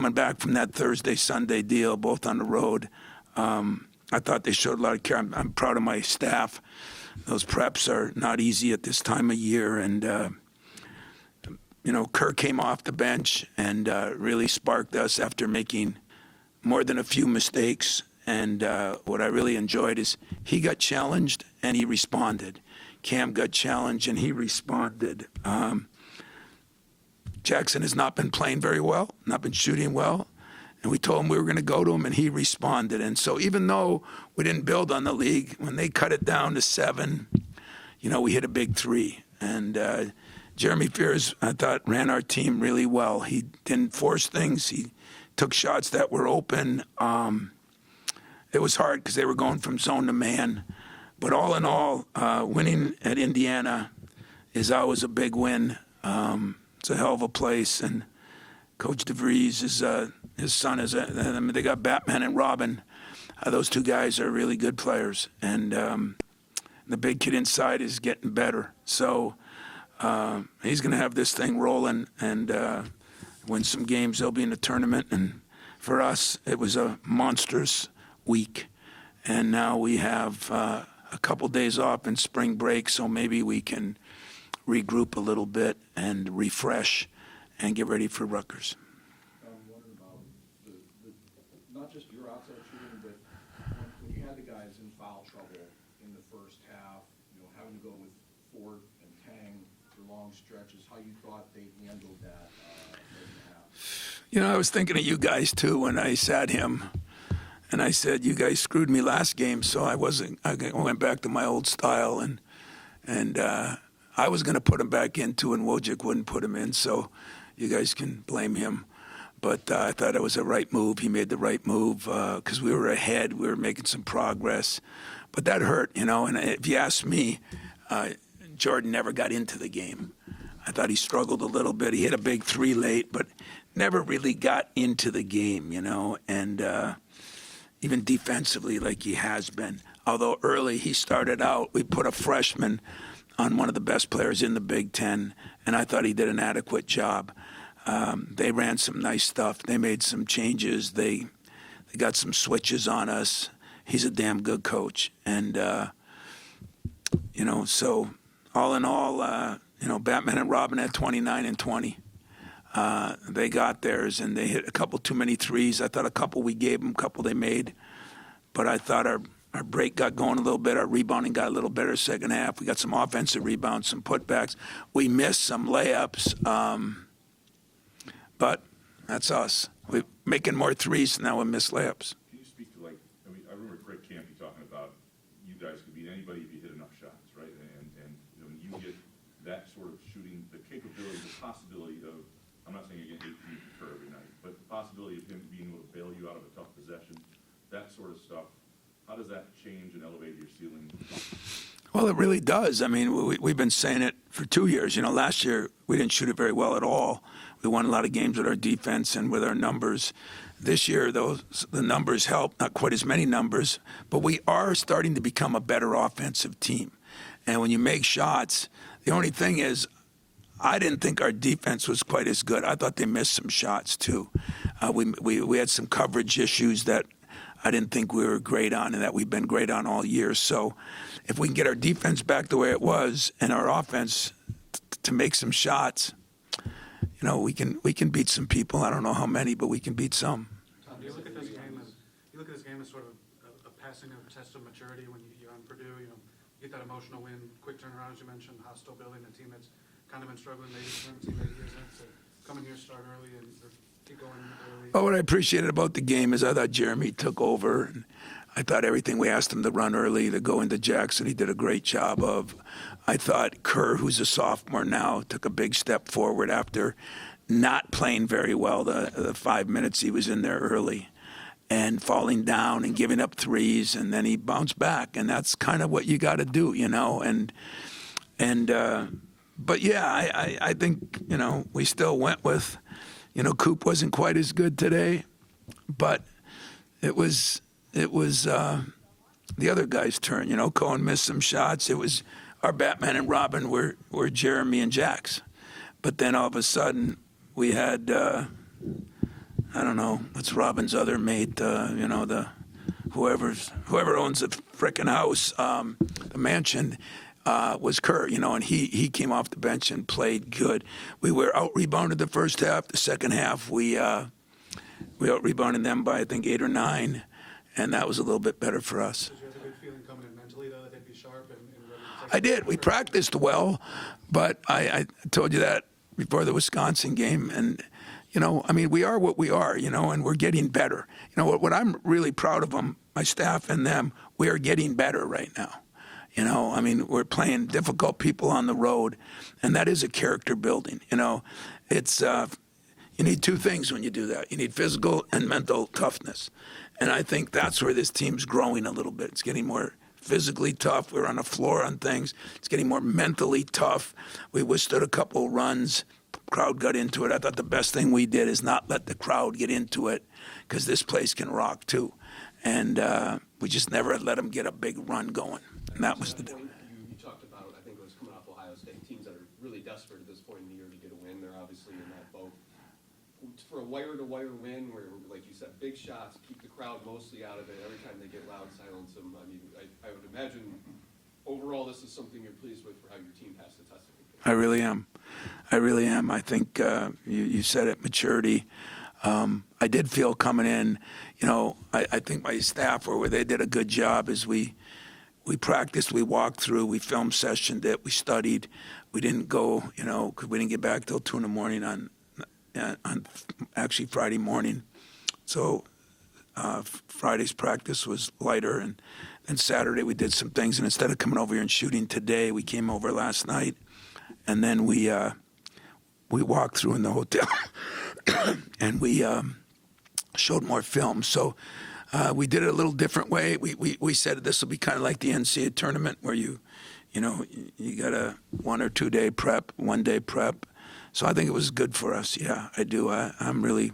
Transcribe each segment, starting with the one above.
coming back from that Thursday, Sunday deal, both on the road. I thought they showed a lot of care. I'm proud of my staff. Those preps are not easy at this time of year. And, Kerr came off the bench and really sparked us after making more than a few mistakes. And what I really enjoyed is he got challenged and he responded. Cam got challenged and he responded. Jackson has not been playing very well, not been shooting well. And we told him we were going to go to him, and he responded. And so even though we didn't build on the league, when they cut it down to 7, we hit a big 3. And Jeremy Fears, I thought, ran our team really well. He didn't force things. He took shots that were open. It was hard because they were going from zone to man. But all in all, winning at Indiana is always a big win. It's a hell of a place. And Coach DeVries is his son is. They got Batman and Robin. Those two guys are really good players, and the big kid inside is getting better. So he's going to have this thing rolling and win some games. They'll be in the tournament, and for us, it was a monstrous week. And now we have a couple days off in spring break, so maybe we can regroup a little bit and refresh and get ready for Rutgers. I'm wondering about not just your outside shooting, but when you had the guys in foul trouble in the first half, having to go with Fort and Tang for long stretches, how you thought they handled that in the half? I was thinking of you guys too when I sat him, and I said, "You guys screwed me last game," so I went back to my old style, and I was going to put him back in too, and Wojcik wouldn't put him in, so you guys can blame him. But I thought it was the right move. He made the right move because we were ahead. We were making some progress. But that hurt, And if you ask me, Jordan never got into the game. I thought he struggled a little bit. He hit a big 3 late, but never really got into the game, And even defensively like he has been. Although early he started out, we put a freshman on one of the best players in the Big Ten, and I thought he did an adequate job. They ran some nice stuff. They made some changes. They got some switches on us. He's a damn good coach. And, so all in all, Batman and Robin had 29 and 20. They got theirs, and they hit a couple too many threes. I thought a couple we gave them, a couple they made. But I thought our break got going a little bit. Our rebounding got a little better second half. We got some offensive rebounds, some putbacks. We missed some layups, but that's us. We're making more threes than now we miss layups. Can you speak to, I remember Craig Campy talking about you guys could beat anybody if you hit enough shots, right? And when you get that sort of shooting, the capability, the possibility of, I'm not saying you're going to 18 per every night, but the possibility of him being able to bail you out of a tough possession, that sort of stuff. How does that change and elevate your ceiling? Well, it really does. I mean, we've been saying it for 2 years. Last year we didn't shoot it very well at all. We won a lot of games with our defense and with our numbers. This year, the numbers help, not quite as many numbers, but we are starting to become a better offensive team. And when you make shots, the only thing is I didn't think our defense was quite as good. I thought they missed some shots too. We had some coverage issues that I didn't think we were great on and that we've been great on all year. So if we can get our defense back the way it was and our offense to make some shots, we can beat some people. I don't know how many, but we can beat some. Tom, do you look at this game as sort of a passing of test of maturity when you're on Purdue? You get that emotional win, quick turnaround, as you mentioned, hostile building, a team that's kind of been struggling maybe for 17, 8 years in. So come in here, start early, and keep going early. What I appreciated about the game is I thought Jeremy took over. And I thought everything we asked him to run early, to go into Jackson, he did a great job of. I thought Kerr, who's a sophomore now, took a big step forward after not playing very well the 5 minutes he was in there early and falling down and giving up threes, and then he bounced back. And that's kind of what you got to do, But, yeah, I think, we still went with, Coop wasn't quite as good today, but it was the other guy's turn. Cohen missed some shots. It was our Batman and Robin were Jeremy and Jax. But then all of a sudden we had I don't know, what's Robin's other mate, whoever owns the frickin' house, the mansion, was Kerr, and he came off the bench and played good. We were out-rebounded the first half. The second half, we out-rebounded them by, I think, 8 or 9, and that was a little bit better for us. Did you have a good feeling coming in mentally, though, that they'd be sharp and ready to take I did. We practiced well, but I told you that before the Wisconsin game. And, we are what we are, and we're getting better. What I'm really proud of them, my staff and them, we are getting better right now. We're playing difficult people on the road, and that is a character building. It's you need two things when you do that. You need physical and mental toughness. And I think that's where this team's growing a little bit. It's getting more physically tough. We're on the floor on things. It's getting more mentally tough. We withstood a couple runs. Crowd got into it. I thought the best thing we did is not let the crowd get into it, because this place can rock too. And we just never let them get a big run going. And that was the point you talked about, I think it was coming off Ohio State, teams that are really desperate at this point in the year to get a win. They're obviously in that boat. For a wire-to-wire win, where, like you said, big shots, keep the crowd mostly out of it. Every time they get loud, silence them. I would imagine overall this is something you're pleased with for how your team has to test it. I really am. I think you said it, maturity. I did feel coming in, I think my staff, where they did a good job, is we practiced, we walked through, we film sessioned it, we studied. We didn't go, because we didn't get back till 2 in the morning on actually Friday morning. So Friday's practice was lighter, and then Saturday we did some things. And instead of coming over here and shooting today, we came over last night, and then we walked through in the hotel, and we showed more film. So we did it a little different way. We said this will be kind of like the NCAA tournament, where you got a 1 or 2 day prep, 1 day prep. So I think it was good for us. Yeah, I do. I'm really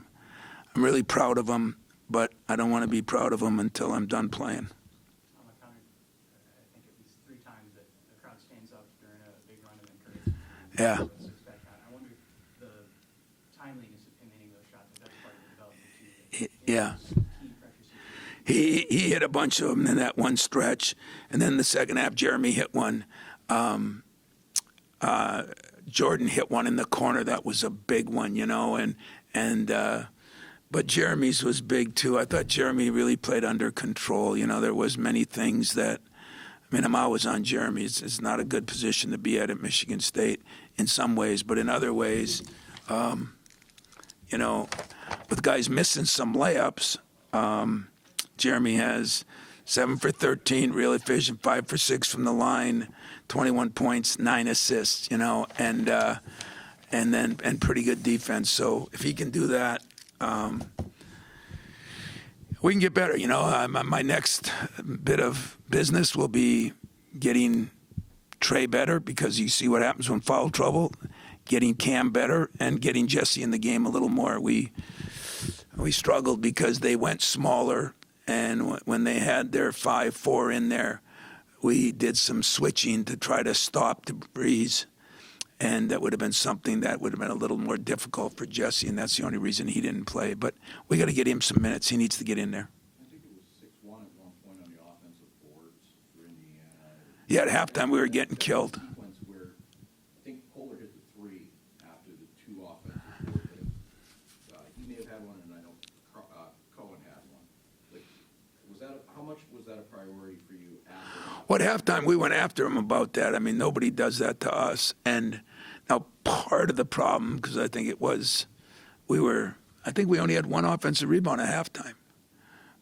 proud of them, but I don't want to be proud of them until I'm done playing. On the counter, I think at least 3 times that the crowd stands up during a big run and encourages. Yeah. I wonder if the timeliness of him hitting those shots, if that's part of the development too. Yeah. Key pressure situations. He hit a bunch of them in that one stretch, and then the second half, Jeremy hit one. Jordan hit one in the corner that was a big one, but Jeremy's was big too. I thought Jeremy really played under control. There was many things that, I'm always on Jeremy. It's not a good position to be at Michigan State in some ways, but in other ways, with guys missing some layups, Jeremy has 7 for 13, real efficient, 5 for 6 from the line, 21 points, 9 assists, and pretty good defense. So if he can do that, we can get better. My next bit of business will be getting Trey better, because you see what happens when foul trouble, getting Cam better, and getting Jesse in the game a little more. We struggled because they went smaller, and when they had their 5-4 in there, we did some switching to try to stop the breeze, and that would have been something that would have been a little more difficult for Jesse, and that's the only reason he didn't play. But we got to get him some minutes. He needs to get in there. I think it was 6-1 at one point on the offensive boards for Indiana. Yeah, at halftime we were getting killed. Sequence where I think Kohler hit the 3 after the 2 offensive board hit. He may have had one, and I know Cohen had one. How much was that a priority for you after? What halftime we went after him about that. Nobody does that to us. And now part of the problem, because I think we only had 1 offensive rebound at halftime.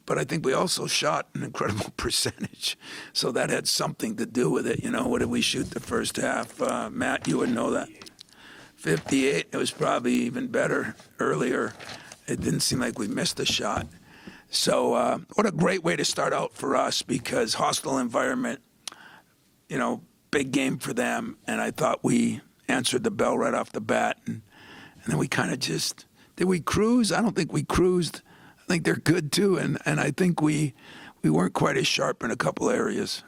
But I think we also shot an incredible percentage. So that had something to do with it. What did we shoot the first half? Matt, you would know that. 58. It was probably even better earlier. It didn't seem like we missed a shot. So what a great way to start out for us, because hostile environment, big game for them. And I thought we answered the bell right off the bat. And then we kind of just, did we cruise? I don't think we cruised. I think they're good too. And I think we weren't quite as sharp in a couple areas.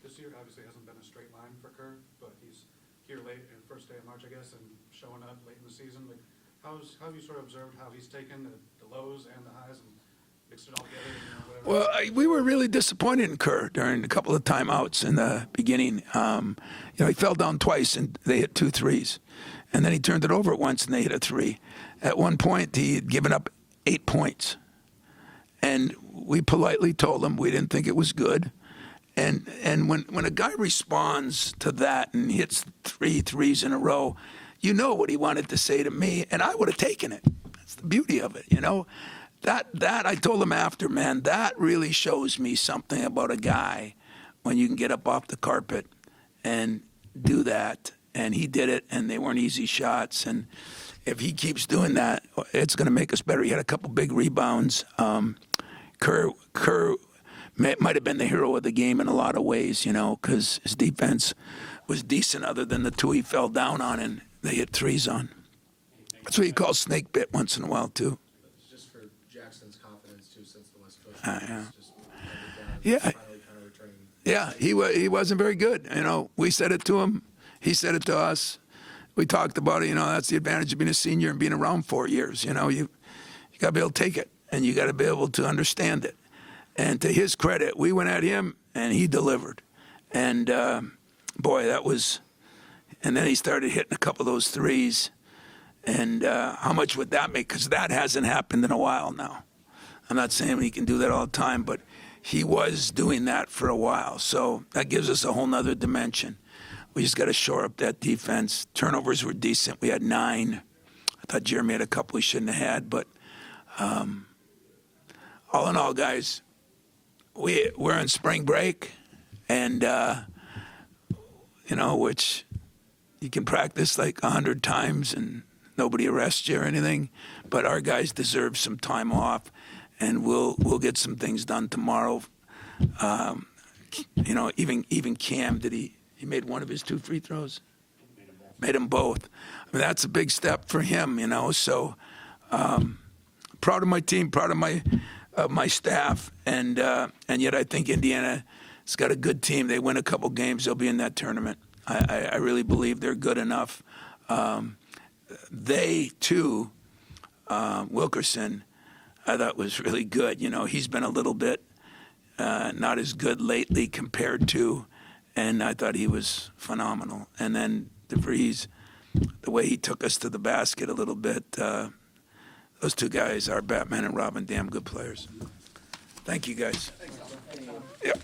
This year obviously hasn't been a straight line for Kerr, but he's here late in the first day of March, I guess, and showing up late in the season. How have you sort of observed how he's taken the lows and the highs and mixed it all together, you know, whatever. Well, we were really disappointed in Kerr during a couple of timeouts in the beginning. He fell down twice and they hit 2 threes. And then he turned it over once and they hit a 3. At one point, he had given up 8 points. And we politely told him we didn't think it was good. And when a guy responds to that and hits 3 threes in a row, you know what he wanted to say to me, and I would have taken it. That's the beauty of it, you know. That I told him after, man, that really shows me something about a guy when you can get up off the carpet and do that. And he did it, and they weren't easy shots. And if he keeps doing that, it's going to make us better. He had a couple big rebounds. Kerr might have been the hero of the game in a lot of ways, you know, because his defense was decent other than the 2 he fell down on and they hit 3s on. That's what you call snake bit once in a while, too. It's just for Jackson's confidence too, since the West Coast. Yeah. It's just down, Yeah. finally kind of returning. Yeah, he wasn't very good. You know, we said it to him. He said it to us. We talked about it. You know, that's the advantage of being a senior and being around 4 years. You know, you got to be able to take it, and you got to be able to understand it. And to his credit, we went at him, and he delivered. And, boy, that was – and then he started hitting a couple of those 3s. And how much would that make? Because that hasn't happened in a while now. I'm not saying he can do that all the time, but he was doing that for a while. So that gives us a whole nother dimension. We just got to shore up that defense. Turnovers were decent. We had 9. I thought Jeremy had a couple he shouldn't have had. But all in all, guys, we're on spring break. And, you know, which you can practice like 100 times and nobody arrests you or anything. But our guys deserve some time off. And we'll get some things done tomorrow. You know, even Cam, he made one of his 2 free throws? Made them both. I mean, that's a big step for him, you know. So proud of my team, proud of my staff, and yet I think Indiana's got a good team. They win a couple games, they'll be in that tournament. I really believe they're good enough. They too, Wilkerson, I thought was really good. You know, he's been a little bit not as good lately compared to. And I thought he was phenomenal. And then DeVries, the way he took us to the basket a little bit, those 2 guys are Batman and Robin, damn good players. Thank you, guys. Yep.